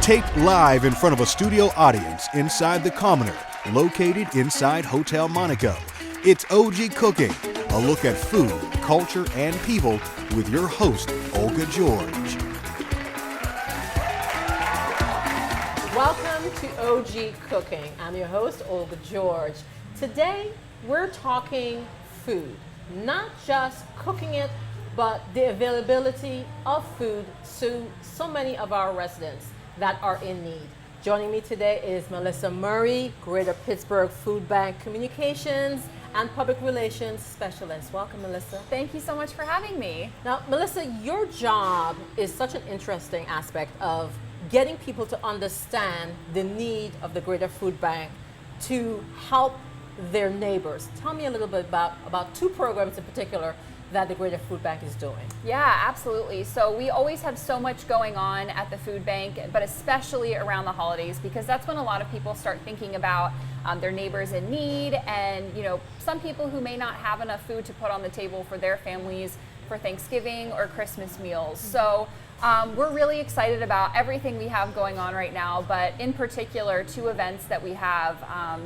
Taped live in front of a studio audience inside the Commoner, located inside Hotel Monaco. It's OGCooking, a look at food, culture, and people with your host, Olga George. Welcome to OGCooking. I'm your host, Olga George. Today, we're talking food. Not just cooking it, but the availability of food to so many of our residents that are in need. Joining me today is Melissa Murray, Greater Pittsburgh Food Bank Communications and Public Relations Specialist. Welcome, Melissa. Thank you so much for having me. Now, Melissa, your job is such an interesting aspect of getting people to understand the need of the Greater Food Bank to help their neighbors. Tell me a little bit about two programs in particular that the Greater Food Bank is doing. Yeah, absolutely. So we always have so much going on at the food bank, but especially around the holidays, because that's when a lot of people start thinking about their neighbors in need, and some people who may not have enough food to put on the table for their families for Thanksgiving or Christmas meals. So we're really excited about everything we have going on right now, but in particular, two events that we have.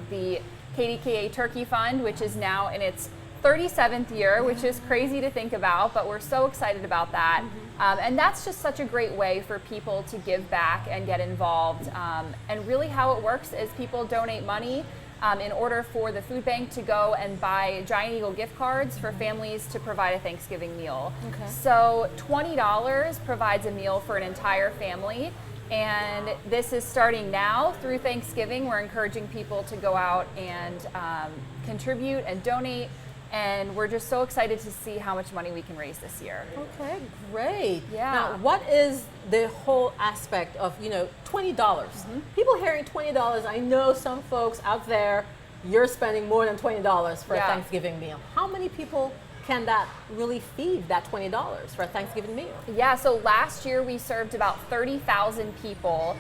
The KDKA Turkey Fund, which is now in its 37th year, which is crazy to think about, but we're so excited about that. And that's just such a great way for people to give back and get involved. And really how it works is people donate money in order for the food bank to go and buy Giant Eagle gift cards for families to provide a Thanksgiving meal. Okay. So $20 provides a meal for an entire family. And this is starting now through Thanksgiving. We're encouraging people to go out and contribute and donate. And we're just so excited to see how much money we can raise this year. Okay, great. Yeah. Now, what is the whole aspect of, $20? People hearing $20, I know some folks out there, you're spending more than $20 for a Thanksgiving meal. How many people can that really feed, that $20 for a Thanksgiving meal? Yeah, so last year we served about 30,000 people,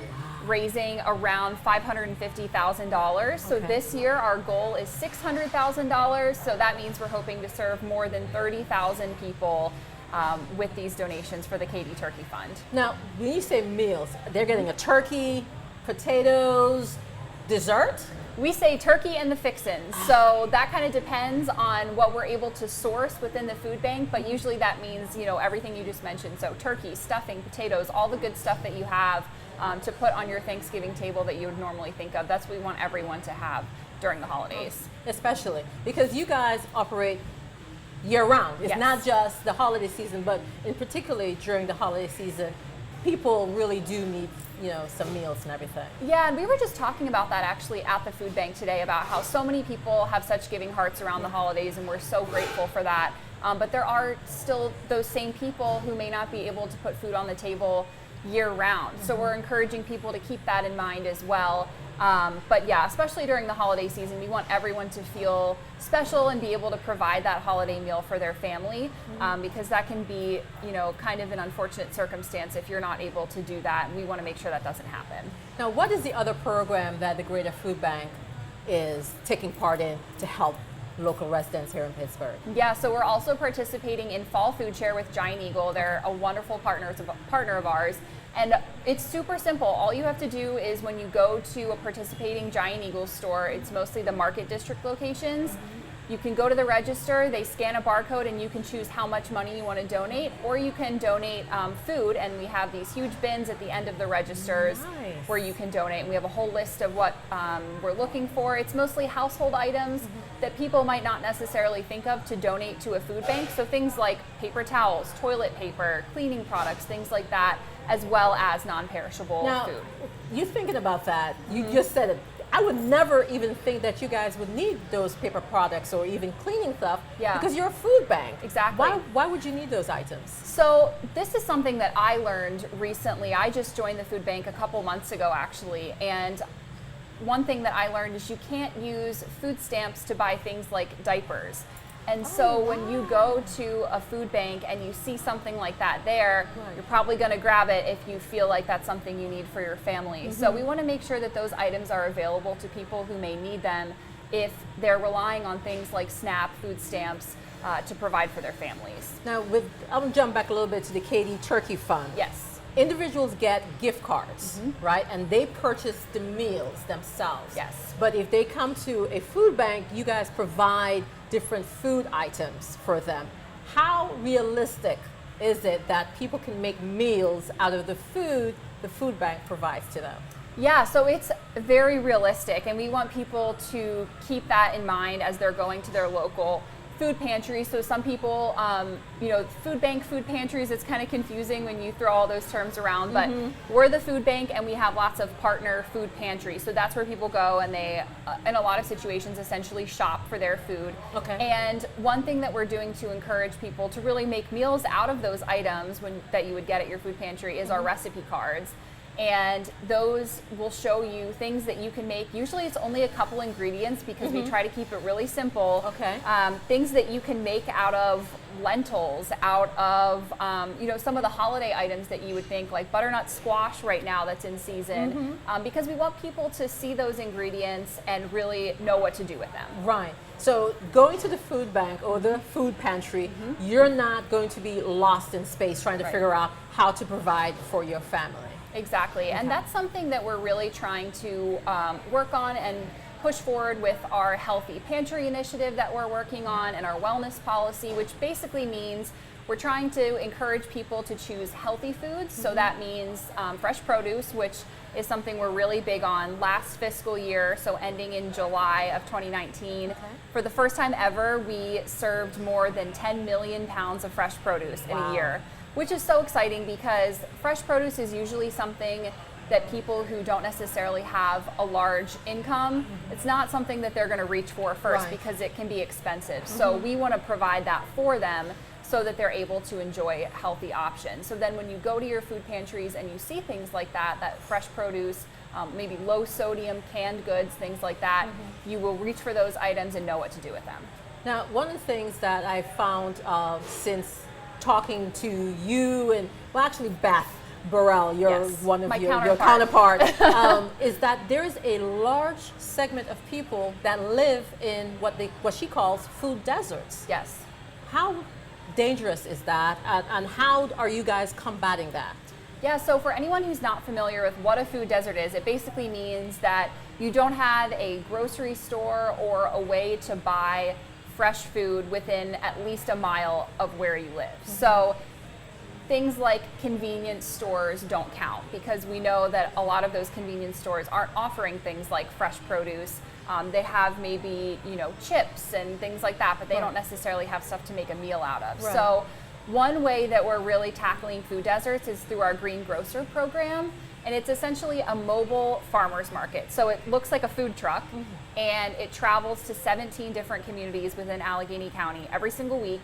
raising around $550,000. So this year our goal is $600,000. So that means we're hoping to serve more than 30,000 people with these donations for the KD Turkey Fund. Now, when you say meals, they're getting a turkey, potatoes, dessert? We say turkey and the fixins. So that kind of depends on what we're able to source within the food bank, but usually that means, everything you just mentioned. So turkey, stuffing, potatoes, all the good stuff that you have to put on your Thanksgiving table that you would normally think of. That's what we want everyone to have during the holidays. Especially because you guys operate year-round. It's not just the holiday season, but in particularly during the holiday season, people really do need some meals and everything. Yeah, and we were just talking about that actually at the food bank today, about how so many people have such giving hearts around the holidays, and we're so grateful for that. But there are still those same people who may not be able to put food on the table year-round. So we're encouraging people to keep that in mind as well. But yeah, especially during the holiday season, we want everyone to feel special and be able to provide that holiday meal for their family, because that can be, kind of an unfortunate circumstance if you're not able to do that. And we want to make sure that doesn't happen. Now, what is the other program that the Greater Food Bank is taking part in to help local residents here in Pittsburgh? Yeah, so we're also participating in Fall Food Share with Giant Eagle. They're a wonderful partner of ours. And it's super simple. All you have to do is when you go to a participating Giant Eagle store, it's mostly the Market District locations. You can go to the register, they scan a barcode, and you can choose how much money you want to donate, or you can donate food, and we have these huge bins at the end of the registers where you can donate. And we have a whole list of what we're looking for. It's mostly household items that people might not necessarily think of to donate to a food bank. So things like paper towels, toilet paper, cleaning products, things like that, as well as non-perishable food. You thinking about that, you just said it. I would never even think that you guys would need those paper products or even cleaning stuff because you're a food bank. Exactly. Why would you need those items? So this is something that I learned recently. I just joined the food bank a couple months ago actually, and one thing that I learned is you can't use food stamps to buy things like diapers. And so when you go to a food bank and you see something like that there, you're probably going to grab it if you feel like that's something you need for your family. So we want to make sure that those items are available to people who may need them if they're relying on things like SNAP, food stamps, to provide for their families. Now, I'm going to jump back a little bit to the KD Turkey Fund. Yes. individuals get gift cards, right? And they purchase the meals themselves. Yes. But if they come to a food bank, you guys provide different food items for them. How realistic is it that people can make meals out of the food bank provides to them? Yeah, so it's very realistic, and we want people to keep that in mind as they're going to their local food pantry. So some people, food bank, food pantries, it's kind of confusing when you throw all those terms around, but we're the food bank and we have lots of partner food pantries. So that's where people go and they, in a lot of situations, essentially shop for their food. Okay. And one thing that we're doing to encourage people to really make meals out of those items that you would get at your food pantry is our recipe cards. And those will show you things that you can make. Usually it's only a couple ingredients because we try to keep it really simple. Okay. Things that you can make out of lentils, out of some of the holiday items that you would think, like butternut squash right now that's in season, because we want people to see those ingredients and really know what to do with them. Right. So going to the food bank or the food pantry, you're not going to be lost in space trying to figure out how to provide for your family. Exactly, and that's something that we're really trying to work on and push forward with our Healthy Pantry initiative that we're working on and our wellness policy, which basically means we're trying to encourage people to choose healthy foods. So that means fresh produce, which is something we're really big on. Last fiscal year, so ending in July of 2019, for the first time ever, we served more than 10 million pounds of fresh produce in a year, which is so exciting because fresh produce is usually something that people who don't necessarily have a large income, it's not something that they're going to reach for first because it can be expensive. So we want to provide that for them so that they're able to enjoy healthy options. So then when you go to your food pantries and you see things like that fresh produce, maybe low sodium canned goods, things like that, you will reach for those items and know what to do with them. Now, one of the things that I found since talking to you and, well, actually Beth Burrell, one of your counterpart, is that there's a large segment of people that live in what she calls food deserts. Yes. How dangerous is that, and how are you guys combating that? Yeah, so for anyone who's not familiar with what a food desert is, it basically means that you don't have a grocery store or a way to buy fresh food within at least a mile of where you live. So things like convenience stores don't count because we know that a lot of those convenience stores aren't offering things like fresh produce. They have maybe, chips and things like that, but they don't necessarily have stuff to make a meal out of. Right. So one way that we're really tackling food deserts is through our Green Grocer program. And it's essentially a mobile farmers market. So it looks like a food truck and it travels to 17 different communities within Allegheny County every single week.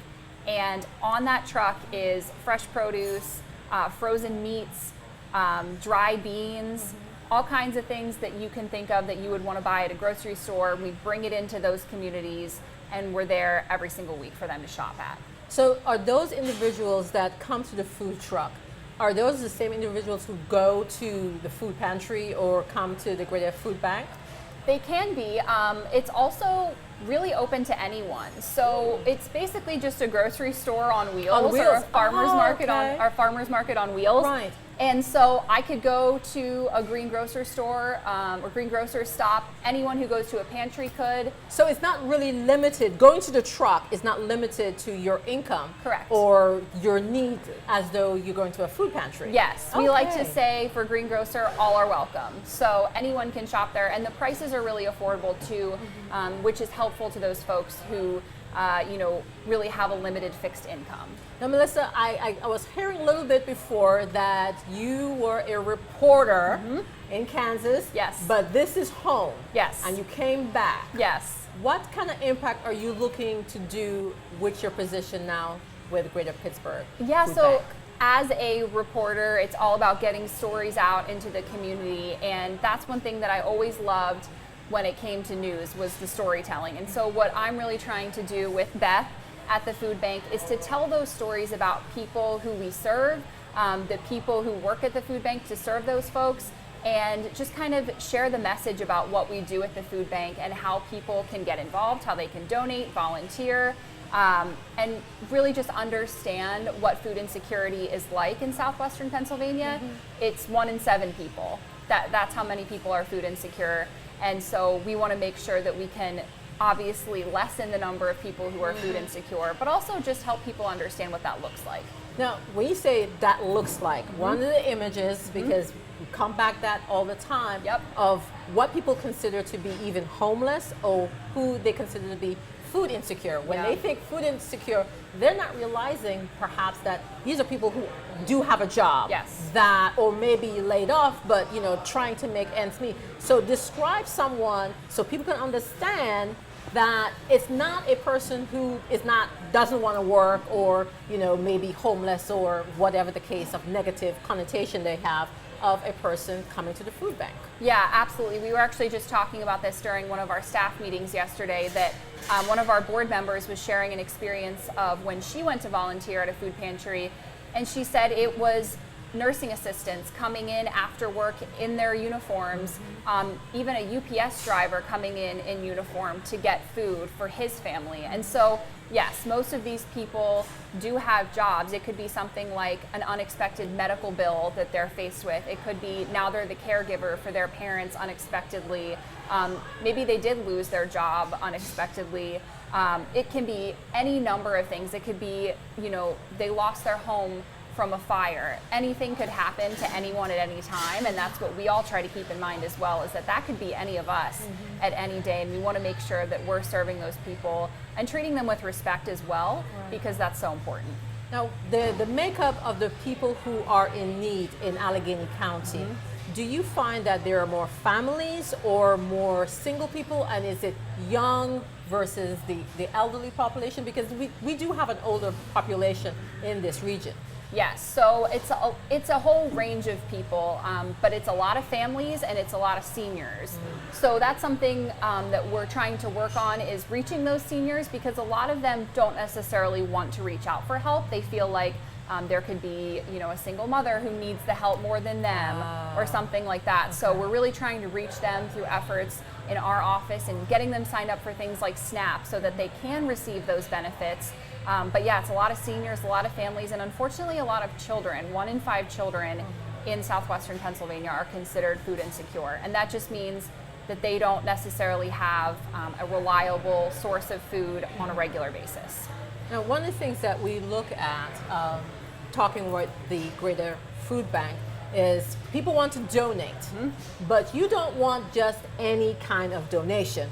And on that truck is fresh produce, frozen meats, dry beans, all kinds of things that you can think of that you would want to buy at a grocery store. We bring it into those communities and we're there every single week for them to shop at. So are those individuals that come to the food truck, are those the same individuals who go to the food pantry or come to the Greater Food Bank? They can be. It's also really open to anyone. So it's basically just a grocery store on wheels, or a farmer's market on wheels. Right. And so I could go to a Green Grocer store or Green Grocer stop. Anyone who goes to a pantry could. So it's not really limited. Going to the truck is not limited to your income. Correct. Or your need as though you're going to a food pantry. Yes. We like to say for Green Grocer, all are welcome. So anyone can shop there. And the prices are really affordable too, which is helpful to those folks who really have a limited fixed income. Now, Melissa, I was hearing a little bit before that you were a reporter in Kansas. Yes. But this is home. Yes. And you came back. Yes. What kind of impact are you looking to do with your position now with Greater Pittsburgh Yeah, Food so Bank? as a reporter, it's all about getting stories out into the community. And that's one thing that I always loved when it came to news was the storytelling. And so what I'm really trying to do with Beth at the food bank is to tell those stories about people who we serve, the people who work at the food bank to serve those folks, and just kind of share the message about what we do at the food bank and how people can get involved, how they can donate, volunteer, and really just understand what food insecurity is like in southwestern Pennsylvania. It's 1 in 7 people. That's how many people are food insecure. And so we want to make sure that we can obviously lessen the number of people who are food insecure, but also just help people understand what that looks like. Now, when you say that looks like, one of the images, because we come back that all the time, of what people consider to be even homeless or who they consider to be food insecure. When they think food insecure, they're not realizing perhaps that these are people who do have a job, that, or maybe laid off, but trying to make ends meet. So describe someone so people can understand that it's not a person who doesn't want to work, or maybe homeless, or whatever the case of negative connotation they have of a person coming to the food bank. Yeah, absolutely. We were actually just talking about this during one of our staff meetings yesterday, that one of our board members was sharing an experience of when she went to volunteer at a food pantry, and she said it was nursing assistants coming in after work in their uniforms, even a UPS driver coming in uniform to get food for his family. And so, yes, most of these people do have jobs. It could be something like an unexpected medical bill that they're faced with. It could be now they're the caregiver for their parents unexpectedly. Maybe they did lose their job unexpectedly. It can be any number of things. It could be, they lost their home from a fire. Anything could happen to anyone at any time, and that's what we all try to keep in mind as well, is that could be any of us at any day, and we want to make sure that we're serving those people and treating them with respect as well, because that's so important. Now, the makeup of the people who are in need in Allegheny County, do you find that there are more families or more single people, and is it young versus the elderly population? Because we do have an older population in this region. Yes, so it's a whole range of people, but it's a lot of families and it's a lot of seniors. So that's something that we're trying to work on, is reaching those seniors, because a lot of them don't necessarily want to reach out for help. They feel like there could be, a single mother who needs the help more than them, or something like that. So we're really trying to reach them through efforts in our office and getting them signed up for things like SNAP so that they can receive those benefits. But yeah, it's a lot of seniors, a lot of families, and unfortunately a lot of children. 1 in 5 children in southwestern Pennsylvania are considered food insecure. And that just means that they don't necessarily have a reliable source of food on a regular basis. Now, one of the things that we look at, talking with the Greater Food Bank, is people want to donate, but you don't want just any kind of donation.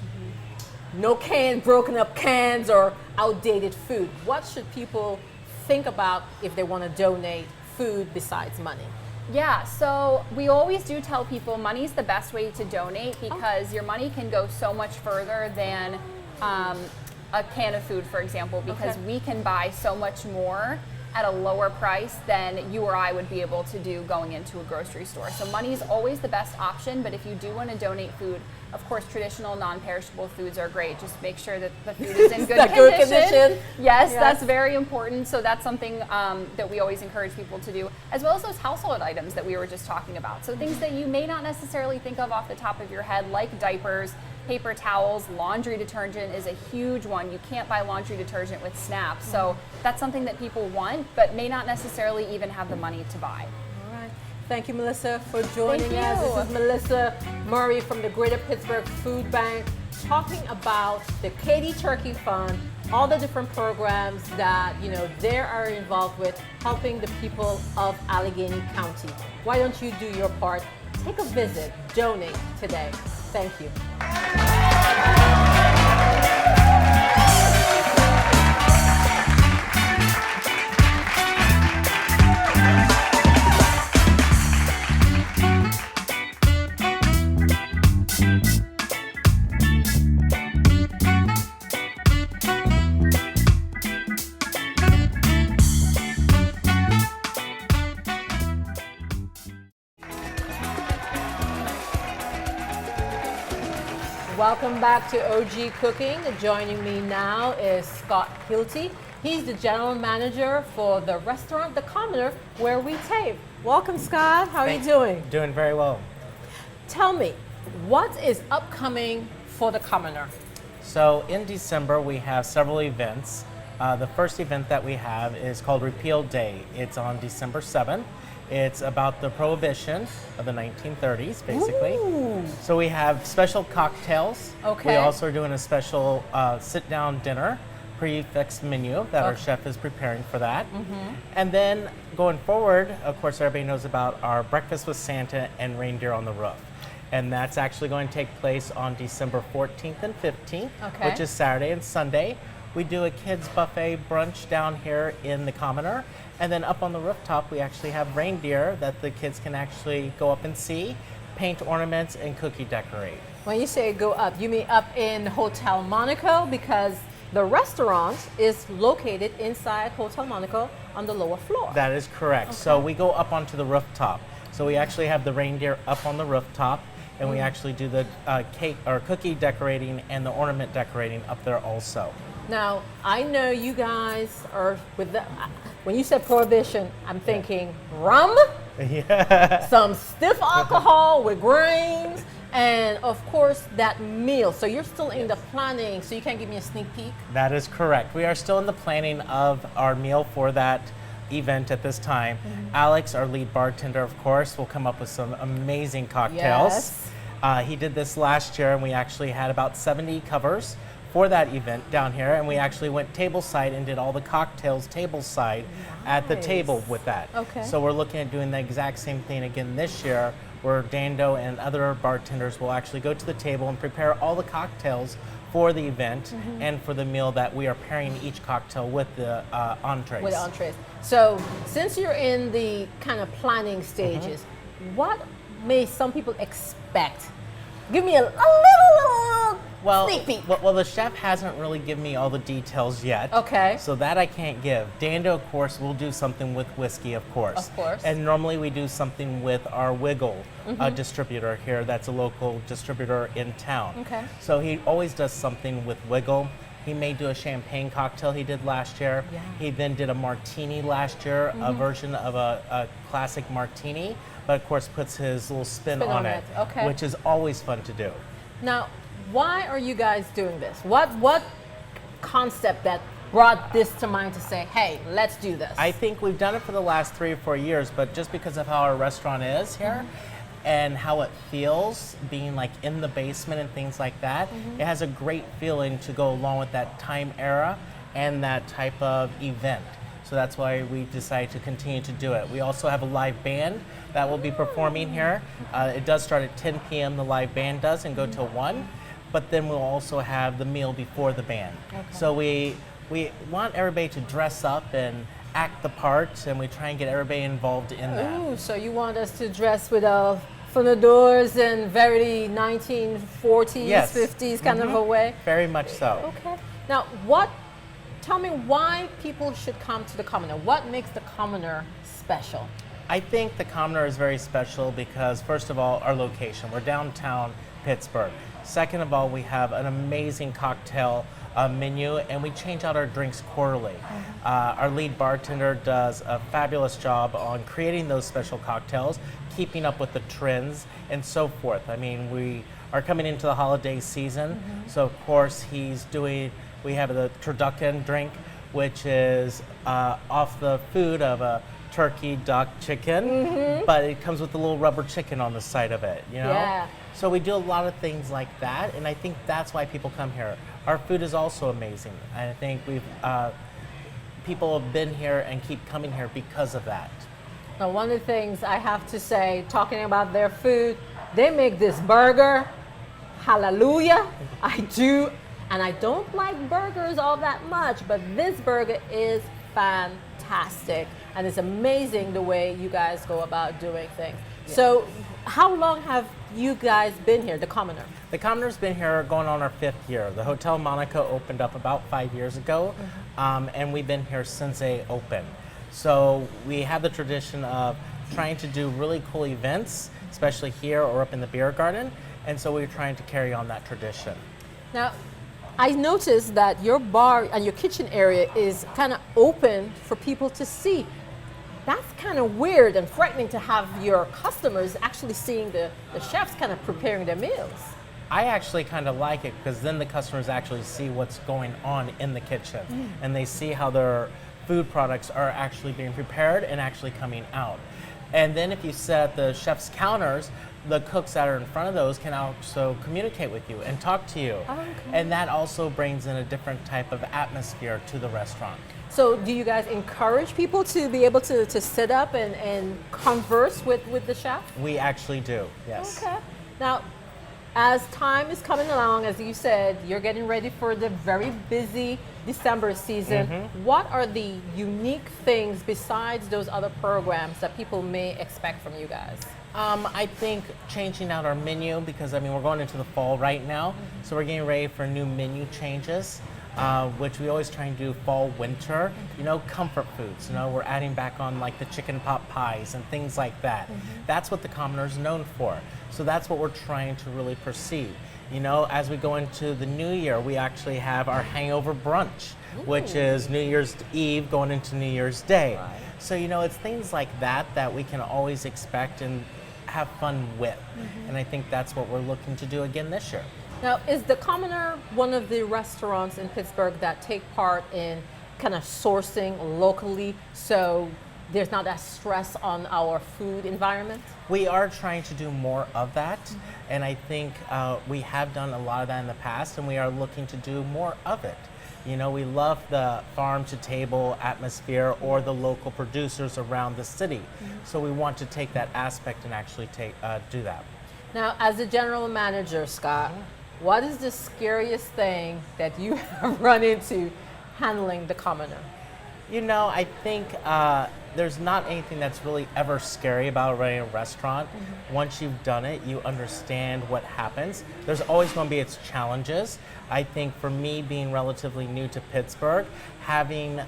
No broken up cans or outdated food. What should people think about if they want to donate food besides money? Yeah, so we always do tell people money's the best way to donate, because your money can go so much further than a can of food, for example, because we can buy so much more at a lower price than you or I would be able to do going into a grocery store. So money is always the best option, but if you do want to donate food, of course, traditional non-perishable foods are great. Just make sure that the food is in good condition. Yes, that's very important. So that's something that we always encourage people to do, as well as those household items that we were just talking about. So things that you may not necessarily think of off the top of your head, like diapers, paper towels, laundry detergent is a huge one. You can't buy laundry detergent with SNAP. So that's something that people want, but may not necessarily even have the money to buy. All right. Thank you, Melissa, for joining us. This is Melissa Murray from the Greater Pittsburgh Food Bank, talking about the Katie Turkey Fund, all the different programs that they are involved with, helping the people of Allegheny County. Why don't you do your part? Take a visit, donate today. Thank you. Welcome back to OGCooking. Joining me now is Scott Hilty. He's the general manager for the restaurant, The Commoner, where we tape. Welcome, Scott. How are you doing? Doing very well. Tell me, what is upcoming for The Commoner? So in December, we have several events. The first event that we have is called Repeal Day. It's on December 7th. It's about the prohibition of the 1930s, basically. Ooh. So we have special cocktails. Okay. We also are doing a special sit-down dinner, prefix menu that our chef is preparing for that. And then going forward, of course, everybody knows about our Breakfast with Santa and Reindeer on the Roof. And that's actually going to take place on December 14th and 15th, Okay. which is Saturday and Sunday. We do a kids buffet brunch down here in the Commoner. And then up on the rooftop, we actually have reindeer that the kids can actually go up and see, paint ornaments, and cookie decorate. When you say go up, you mean up in Hotel Monaco, because the restaurant is located inside Hotel Monaco on the lower floor. That is correct. So we go up onto the rooftop. So we actually have the reindeer up on the rooftop, and we actually do the cake or cookie decorating and the ornament decorating up there also. Now, I know you guys are with the, when you said prohibition, I'm thinking rum, some stiff alcohol with grains, and of course that meal. So you're still in the planning, so you can give me a sneak peek? That is correct. We are still in the planning of our meal for that event at this time. Alex, our lead bartender, of course, will come up with some amazing cocktails. Yes. He did this last year, and we actually had about 70 covers for that event down here, and we actually went tableside and did all the cocktails tableside at the table with that. Okay. So we're looking at doing the exact same thing again this year, where Dando and other bartenders will actually go to the table and prepare all the cocktails for the event and for the meal that we are pairing each cocktail with the entrees. With entrees. So since you're in the kind of planning stages, what may some people expect? Give me a little sneak peek. Well, the chef hasn't really given me all the details yet. Okay. So that I can't give. Dando, of course, will do something with whiskey, of course. Of course. And normally we do something with our Wiggle distributor here. That's a local distributor in town. Okay. So he always does something with Wiggle. He may do a champagne cocktail he did last year. Yeah. He then did a martini last year, a version of a classic martini, but of course puts his little spin on it, Okay. which is always fun to do. Now, why are you guys doing this? What concept that brought this to mind to say, hey, let's do this? I think we've done it for the last 3 or 4 years, but just because of how our restaurant is here and how it feels being like in the basement and things like that, it has a great feeling to go along with that time era and that type of event. So that's why we decided to continue to do it. We also have a live band that will be performing here. It does start at 10 p.m. the live band does and go till 1, but then we'll also have the meal before the band. So we want everybody to dress up and act the part, and we try and get everybody involved in that. Ooh, so you want us to dress with funadors and very 1940s, Yes. 50s kind of a way? Very much so. Okay. Now, tell me why people should come to the Commoner. What makes the Commoner special? I think the Commoner is very special because, first of all, our location. We're downtown Pittsburgh. Second of all, we have an amazing cocktail menu, and we change out our drinks quarterly. Our lead bartender does a fabulous job on creating those special cocktails, keeping up with the trends, and so forth. I mean, we are coming into the holiday season, so of course we have the turducken drink, which is off the food of a turkey, duck, chicken, but it comes with a little rubber chicken on the side of it, you know? Yeah. So we do a lot of things like that, and I think that's why people come here. Our food is also amazing. I think people have been here and keep coming here because of that. Now, one of the things I have to say, talking about their food, they make this burger, hallelujah, I do, and I don't like burgers all that much, but this burger is fantastic, and it's amazing the way you guys go about doing things. Yeah. So, how long have you guys been here, the Commoner? The Commoner's been here going on our 5th year. The Hotel Monaco opened up about 5 years ago, and we've been here since they opened. So we have the tradition of trying to do really cool events, especially here or up in the beer garden, and so we're trying to carry on that tradition. Now, I noticed that your bar and your kitchen area is kind of open for people to see. That's kind of weird and frightening to have your customers actually seeing the chefs kind of preparing their meals. I actually kind of like it because then the customers actually see what's going on in the kitchen and they see how their food products are actually being prepared and actually coming out. And then if you set the chef's counters, the cooks that are in front of those can also communicate with you and talk to you. Oh, okay. And that also brings in a different type of atmosphere to the restaurant. So do you guys encourage people to be able to sit up and converse with the chef? We actually do, yes. Okay. Now, as time is coming along, as you said, you're getting ready for the very busy December season. What are the unique things besides those other programs that people may expect from you guys? I think changing out our menu because, I mean, we're going into the fall right now, so we're getting ready for new menu changes. Which we always try and do fall, winter, you know, comfort foods. You know, we're adding back on like the chicken pot pies and things like that. That's what the Commoner is known for. So that's what we're trying to really perceive. You know, as we go into the new year, we actually have our hangover brunch, which is New Year's Eve going into New Year's Day. Right. So, you know, it's things like that that we can always expect and have fun with. And I think that's what we're looking to do again this year. Now, is the Commoner one of the restaurants in Pittsburgh that take part in kind of sourcing locally so there's not that stress on our food environment? We are trying to do more of that, and I think we have done a lot of that in the past, and we are looking to do more of it. You know, we love the farm-to-table atmosphere or the local producers around the city, so we want to take that aspect and actually do that. Now, as the general manager, Scott, what is the scariest thing that you have run into handling the Commoner? You know, I think there's not anything that's really ever scary about running a restaurant. Once you've done it, you understand what happens. There's always going to be its challenges. I think for me, being relatively new to Pittsburgh, having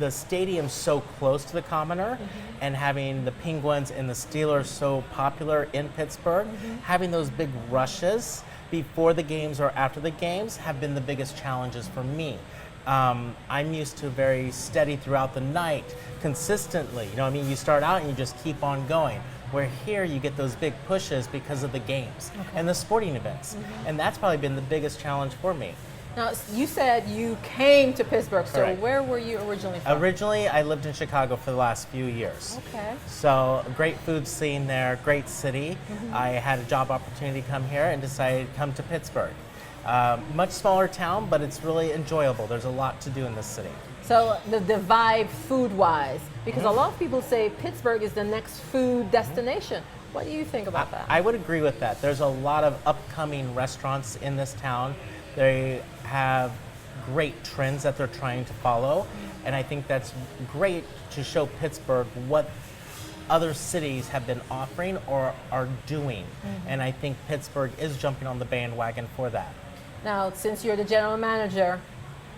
the stadium so close to the Commoner and having the Penguins and the Steelers so popular in Pittsburgh, having those big rushes before the games or after the games have been the biggest challenges for me. I'm used to very steady throughout the night, consistently. You know what I mean? You start out and you just keep on going. Where here you get those big pushes because of the games and the sporting events. And that's probably been the biggest challenge for me. Now, you said you came to Pittsburgh, so Correct. where were you originally from? Originally, I lived in Chicago for the last few years. Okay. So, great food scene there, great city. I had a job opportunity to come here and decided to come to Pittsburgh. Much smaller town, but it's really enjoyable. There's a lot to do in this city. So the vibe food-wise, because a lot of people say Pittsburgh is the next food destination. What do you think about that? I would agree with that. There's a lot of upcoming restaurants in this town. They have great trends that they're trying to follow, and I think that's great to show Pittsburgh what other cities have been offering or are doing. And I think Pittsburgh is jumping on the bandwagon for that. Now, since you're the general manager,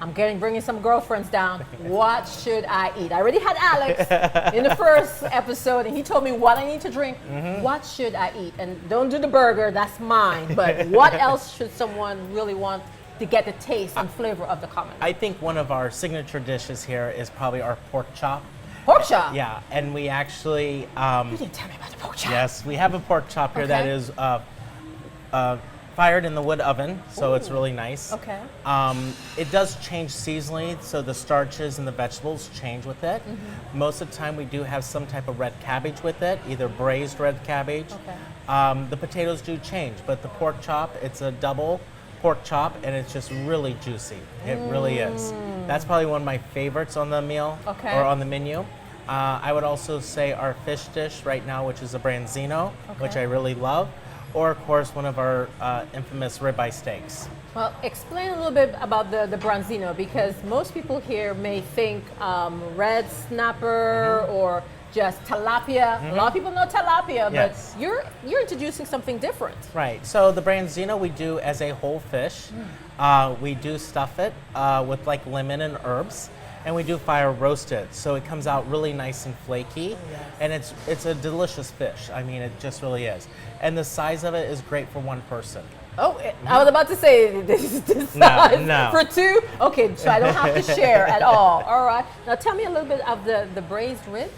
I'm bringing some girlfriends down. What should I eat? I already had Alex in the first episode, and he told me what I need to drink. What should I eat? And don't do the burger, that's mine. But what else should someone really want to get the taste and flavor of the Commoner? I think one of our signature dishes here is probably our pork chop. Pork chop? Yeah, and we actually... You didn't tell me about the pork chop. Yes, we have a pork chop here that is fired in the wood oven, so it's really nice. Okay. It does change seasonally, so the starches and the vegetables change with it. Most of the time we do have some type of red cabbage with it, either braised red cabbage. Okay. The potatoes do change, but the pork chop, it's a double pork chop, and it's just really juicy. It really is. That's probably one of my favorites on the meal or on the menu. I would also say our fish dish right now, which is a branzino, which I really love. Or, of course, one of our infamous ribeye steaks. Well, explain a little bit about the branzino, because most people here may think red snapper or just tilapia. A lot of people know tilapia, but you're introducing something different. Right. So the branzino we do as a whole fish. We do stuff it with like lemon and herbs. And we do fire roast it, so it comes out really nice and flaky, and it's a delicious fish. I mean, it just really is. And the size of it is great for one person. Oh, I was about to say this size No. for two. Okay, so I don't have to share at all. All right. Now tell me a little bit of the braised ribs.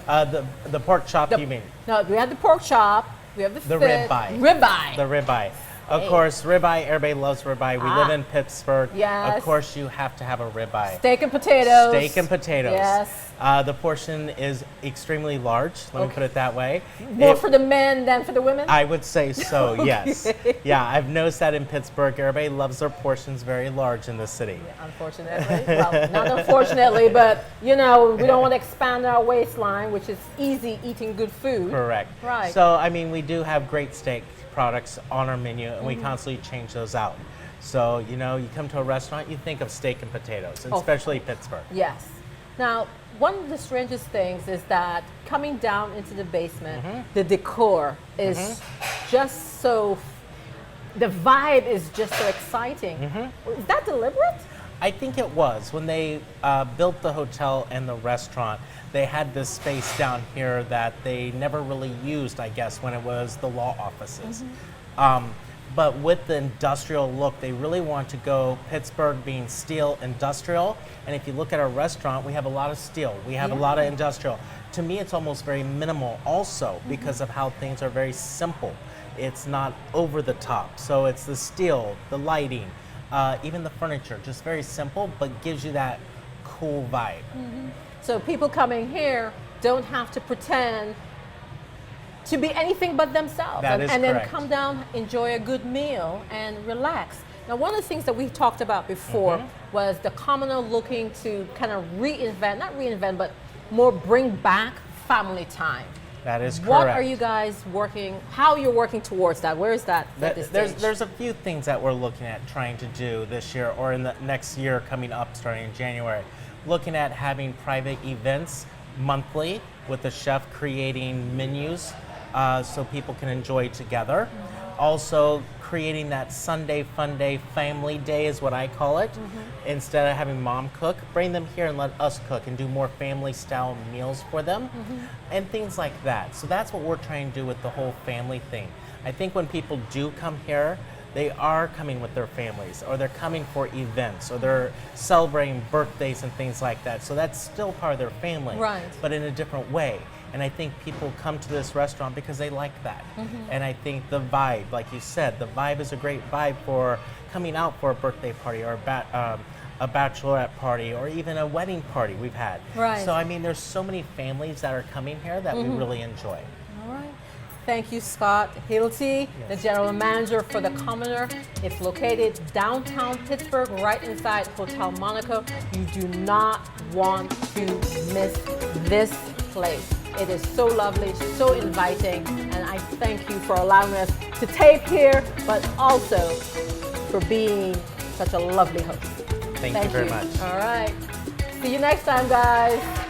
The pork chop, you mean? No, we have the pork chop. We have the ribeye. Ribeye. The ribeye. Of course, ribeye. Everybody loves ribeye. We live in Pittsburgh. Yes. Of course, you have to have a ribeye. Steak and potatoes. Steak and potatoes. Yes. The portion is extremely large. Let me put it that way. More for the men than for the women? I would say so, yes. Yeah, I've noticed that in Pittsburgh. Everybody loves their portions very large in the city. Yeah, unfortunately. Well, not unfortunately, but you know, we don't want to expand our waistline, which is easy eating good food. Correct. Right. So, I mean, we do have great steak products on our menu, and we constantly change those out. So, you know, you come to a restaurant, you think of steak and potatoes, and especially Pittsburgh. Yes. Now, one of the strangest things is that coming down into the basement, the decor is just so, the vibe is just so exciting. Is that deliberate? I think it was. When they built the hotel and the restaurant, they had this space down here that they never really used, I guess, when it was the law offices. But with the industrial look, they really want to go Pittsburgh being steel industrial. And if you look at our restaurant, we have a lot of steel. We have a lot of industrial. To me, it's almost very minimal also because of how things are very simple. It's not over the top. So it's the steel, the lighting, even the furniture, just very simple, but gives you that cool vibe. So people coming here don't have to pretend to be anything but themselves. That is and then correct. come down, enjoy a good meal, and relax. Now, one of the things that we talked about before was the commoner looking to kind of reinvent, not reinvent, but more bring back family time. That is correct. What are you guys working, how you're working towards that? Where is that at this stage? There's a few things that we're looking at trying to do this year or in the next year coming up starting in January. Looking at having private events monthly with the chef creating menus so people can enjoy together. Also creating that Sunday fun day, family day is what I call it. Instead of having mom cook, bring them here and let us cook and do more family style meals for them and things like that. So that's what we're trying to do with the whole family thing. I think when people do come here, they are coming with their families or they're coming for events or they're celebrating birthdays and things like that. So that's still part of their family, but in a different way. And I think people come to this restaurant because they like that. And I think the vibe, like you said, the vibe is a great vibe for coming out for a birthday party or a bachelorette party or even a wedding party we've had. So I mean, there's so many families that are coming here that we really enjoy. All right. Thank you, Scott Hilty, the general manager for the Commoner. It's located downtown Pittsburgh, right inside Hotel Monaco. You do not want to miss this place. It is so lovely, so inviting, and I thank you for allowing us to tape here, but also for being such a lovely host. Thank you very much. All right. See you next time, guys.